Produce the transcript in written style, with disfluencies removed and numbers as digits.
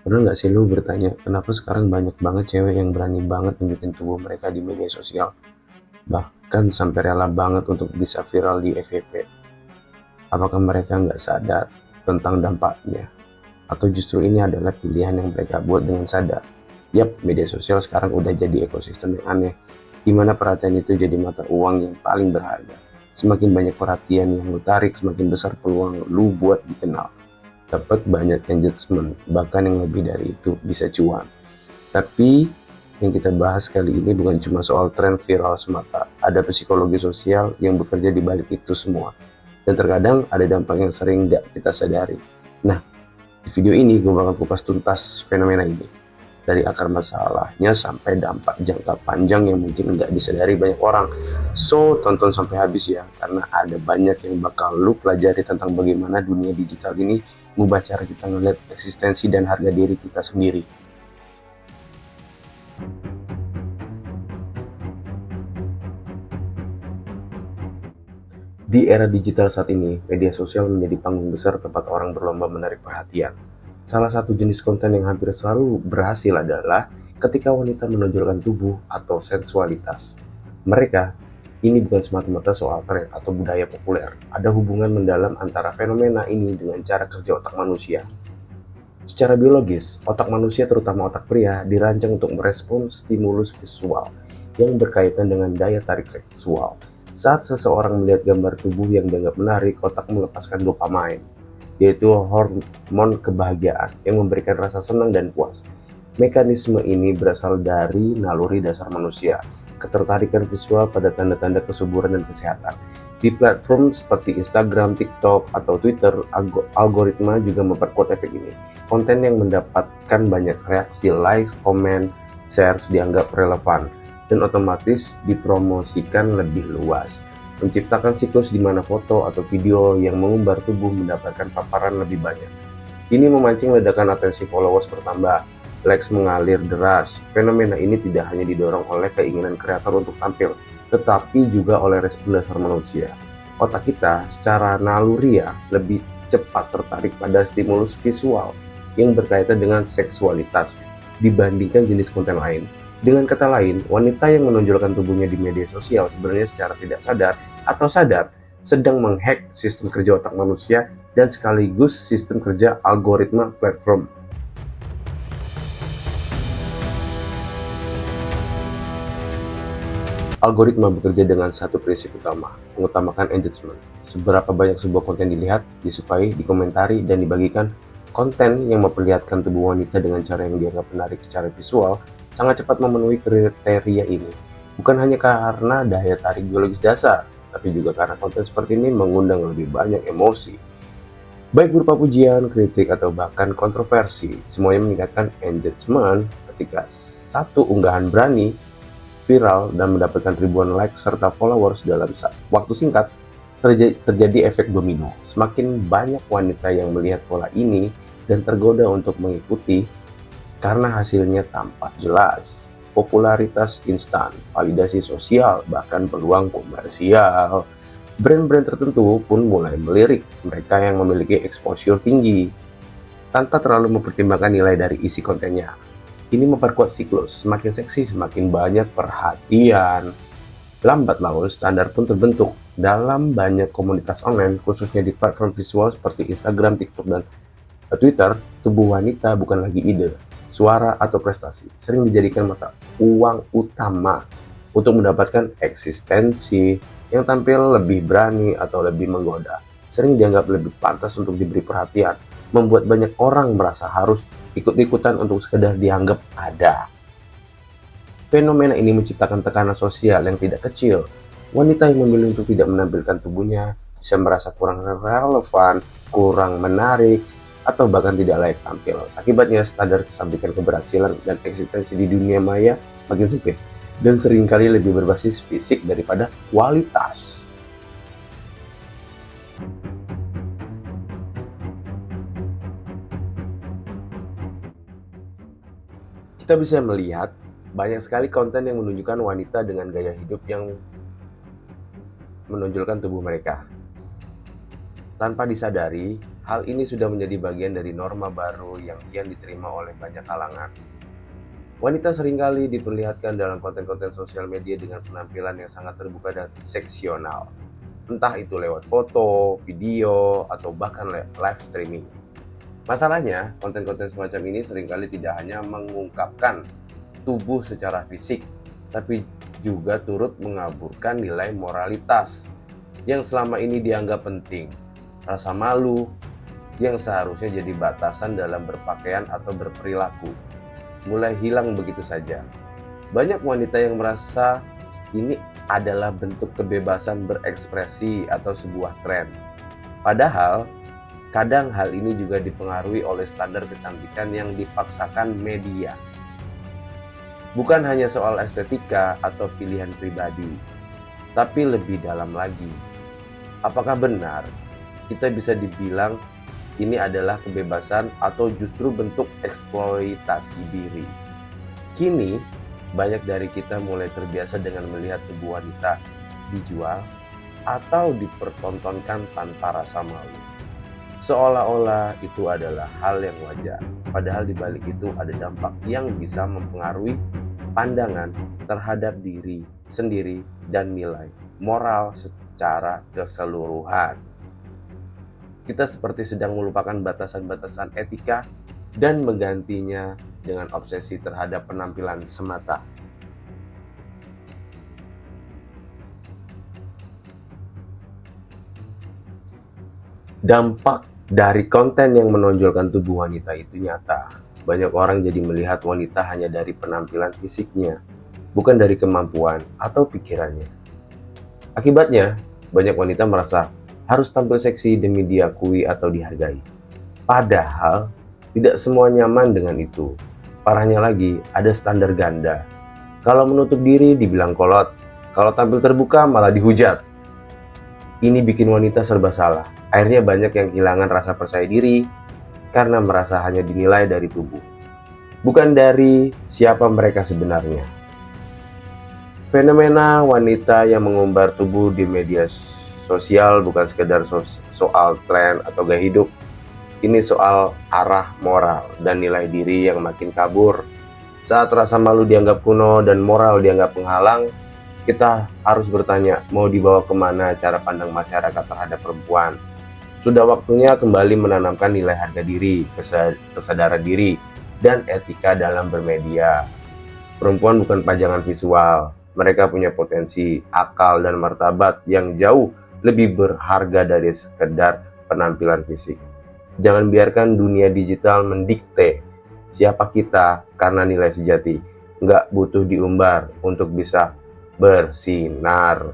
Pernah nggak sih lu bertanya, kenapa sekarang banyak banget cewek yang berani banget nunjukin tubuh mereka di media sosial? Bahkan sampai rela banget untuk bisa viral di FYP. Apakah mereka nggak sadar tentang dampaknya? Atau justru ini adalah pilihan yang mereka buat dengan sadar? Yap, media sosial sekarang udah jadi ekosistem yang aneh, di mana perhatian itu jadi mata uang yang paling berharga. Semakin banyak perhatian yang lu tarik, semakin besar peluang lu buat dikenal. Dapat banyak engagement, bahkan yang lebih dari itu bisa cuan. Tapi yang kita bahas kali ini bukan cuma soal tren viral semata, ada psikologi sosial yang bekerja di balik itu semua. Dan terkadang ada dampak yang sering tidak kita sadari. Nah, di video ini gue bakal kupas tuntas fenomena ini. Dari akar masalahnya sampai dampak jangka panjang yang mungkin nggak disadari banyak orang. So, tonton sampai habis ya, karena ada banyak yang bakal lu pelajari tentang bagaimana dunia digital ini mengubah cara kita ngeliat eksistensi dan harga diri kita sendiri. Di era digital saat ini, media sosial menjadi panggung besar tempat orang berlomba menarik perhatian. Salah satu jenis konten yang hampir selalu berhasil adalah ketika wanita menonjolkan tubuh atau sensualitas. Mereka, ini bukan semata-mata soal tren atau budaya populer. Ada hubungan mendalam antara fenomena ini dengan cara kerja otak manusia. Secara biologis, otak manusia terutama otak pria dirancang untuk merespon stimulus visual yang berkaitan dengan daya tarik seksual. Saat seseorang melihat gambar tubuh yang dianggap menarik, otak melepaskan dopamin, yaitu hormon kebahagiaan yang memberikan rasa senang dan puas. Mekanisme ini berasal dari naluri dasar manusia, ketertarikan visual pada tanda-tanda kesuburan dan kesehatan. Di platform seperti Instagram, TikTok, atau Twitter, algoritma juga memperkuat efek ini. Konten yang mendapatkan banyak reaksi, likes, komen, shares dianggap relevan, dan otomatis dipromosikan lebih luas, menciptakan siklus di mana foto atau video yang mengumbar tubuh mendapatkan paparan lebih banyak. Ini memancing ledakan atensi followers bertambah, likes mengalir deras. Fenomena ini tidak hanya didorong oleh keinginan kreator untuk tampil, tetapi juga oleh respon dasar manusia. Otak kita secara naluriah lebih cepat tertarik pada stimulus visual yang berkaitan dengan seksualitas dibandingkan jenis konten lain. Dengan kata lain, wanita yang menonjolkan tubuhnya di media sosial sebenarnya secara tidak sadar atau sadar sedang menghack sistem kerja otak manusia dan sekaligus sistem kerja algoritma platform. Algoritma bekerja dengan satu prinsip utama, mengutamakan engagement. Seberapa banyak sebuah konten dilihat, disukai, dikomentari, dan dibagikan, konten yang memperlihatkan tubuh wanita dengan cara yang dianggap menarik secara visual sangat cepat memenuhi kriteria ini. Bukan hanya karena daya tarik biologis dasar, tapi juga karena konten seperti ini mengundang lebih banyak emosi. Baik berupa pujian, kritik, atau bahkan kontroversi, semuanya meningkatkan engagement ketika satu unggahan berani viral dan mendapatkan ribuan like serta followers dalam waktu singkat, terjadi efek domino. Semakin banyak wanita yang melihat pola ini dan tergoda untuk mengikuti karena hasilnya tampak jelas. Popularitas instan, validasi sosial, bahkan peluang komersial. Brand-brand tertentu pun mulai melirik mereka yang memiliki exposure tinggi tanpa terlalu mempertimbangkan nilai dari isi kontennya. Ini memperkuat siklus, semakin seksi semakin banyak perhatian. Lambat laun, standar pun terbentuk dalam banyak komunitas online, khususnya di platform visual seperti Instagram, TikTok, dan Twitter. Tubuh wanita bukan lagi ide, suara, atau prestasi. Sering dijadikan mata uang utama untuk mendapatkan eksistensi. Yang tampil lebih berani atau lebih menggoda sering dianggap lebih pantas untuk diberi perhatian, membuat banyak orang merasa harus ikut-ikutan untuk sekedar dianggap ada. Fenomena ini menciptakan tekanan sosial yang tidak kecil. Wanita yang memilih untuk tidak menampilkan tubuhnya bisa merasa kurang relevan, kurang menarik, atau bahkan tidak layak tampil. Akibatnya, standar kesampaian keberhasilan dan eksistensi di dunia maya makin sempit dan seringkali lebih berbasis fisik daripada kualitas. Kita bisa melihat banyak sekali konten yang menunjukkan wanita dengan gaya hidup yang menonjolkan tubuh mereka. Tanpa disadari, hal ini sudah menjadi bagian dari norma baru yang kian diterima oleh banyak kalangan. Wanita seringkali diperlihatkan dalam konten-konten sosial media dengan penampilan yang sangat terbuka dan seksional. Entah itu lewat foto, video, atau bahkan live streaming. Masalahnya, konten-konten semacam ini seringkali tidak hanya mengungkapkan tubuh secara fisik, tapi juga turut mengaburkan nilai moralitas yang selama ini dianggap penting. Rasa malu yang seharusnya jadi batasan dalam berpakaian atau berperilaku mulai hilang begitu saja. Banyak wanita yang merasa ini adalah bentuk kebebasan berekspresi atau sebuah tren. Padahal, kadang hal ini juga dipengaruhi oleh standar kecantikan yang dipaksakan media. Bukan hanya soal estetika atau pilihan pribadi, tapi lebih dalam lagi. Apakah benar kita bisa dibilang ini adalah kebebasan atau justru bentuk eksploitasi diri? Kini, banyak dari kita mulai terbiasa dengan melihat tubuh wanita dijual atau dipertontonkan tanpa rasa malu. Seolah-olah itu adalah hal yang wajar, padahal di balik itu ada dampak yang bisa mempengaruhi pandangan terhadap diri sendiri dan nilai moral secara keseluruhan. Kita seperti sedang melupakan batasan-batasan etika dan menggantinya dengan obsesi terhadap penampilan semata. Dampak dari konten yang menonjolkan tubuh wanita itu nyata. Banyak orang jadi melihat wanita hanya dari penampilan fisiknya, bukan dari kemampuan atau pikirannya. Akibatnya, banyak wanita merasa harus tampil seksi demi diakui atau dihargai. Padahal, tidak semua nyaman dengan itu. Parahnya lagi, ada standar ganda. Kalau menutup diri dibilang kolot, kalau tampil terbuka malah dihujat. Ini bikin wanita serba salah. Akhirnya banyak yang kehilangan rasa percaya diri karena merasa hanya dinilai dari tubuh, bukan dari siapa mereka sebenarnya. Fenomena wanita yang mengumbar tubuh di media sosial bukan sekedar soal tren atau gaya hidup. Ini soal arah moral dan nilai diri yang makin kabur. Saat rasa malu dianggap kuno dan moral dianggap penghalang, kita harus bertanya, mau dibawa kemana cara pandang masyarakat terhadap perempuan? Sudah waktunya kembali menanamkan nilai harga diri, kesadaran diri, dan etika dalam bermedia. Perempuan bukan pajangan visual. Mereka punya potensi, akal, dan martabat yang jauh lebih berharga dari sekedar penampilan fisik. Jangan biarkan dunia digital mendikte siapa kita karena nilai sejati. Nggak butuh diumbar untuk bisa bersinar.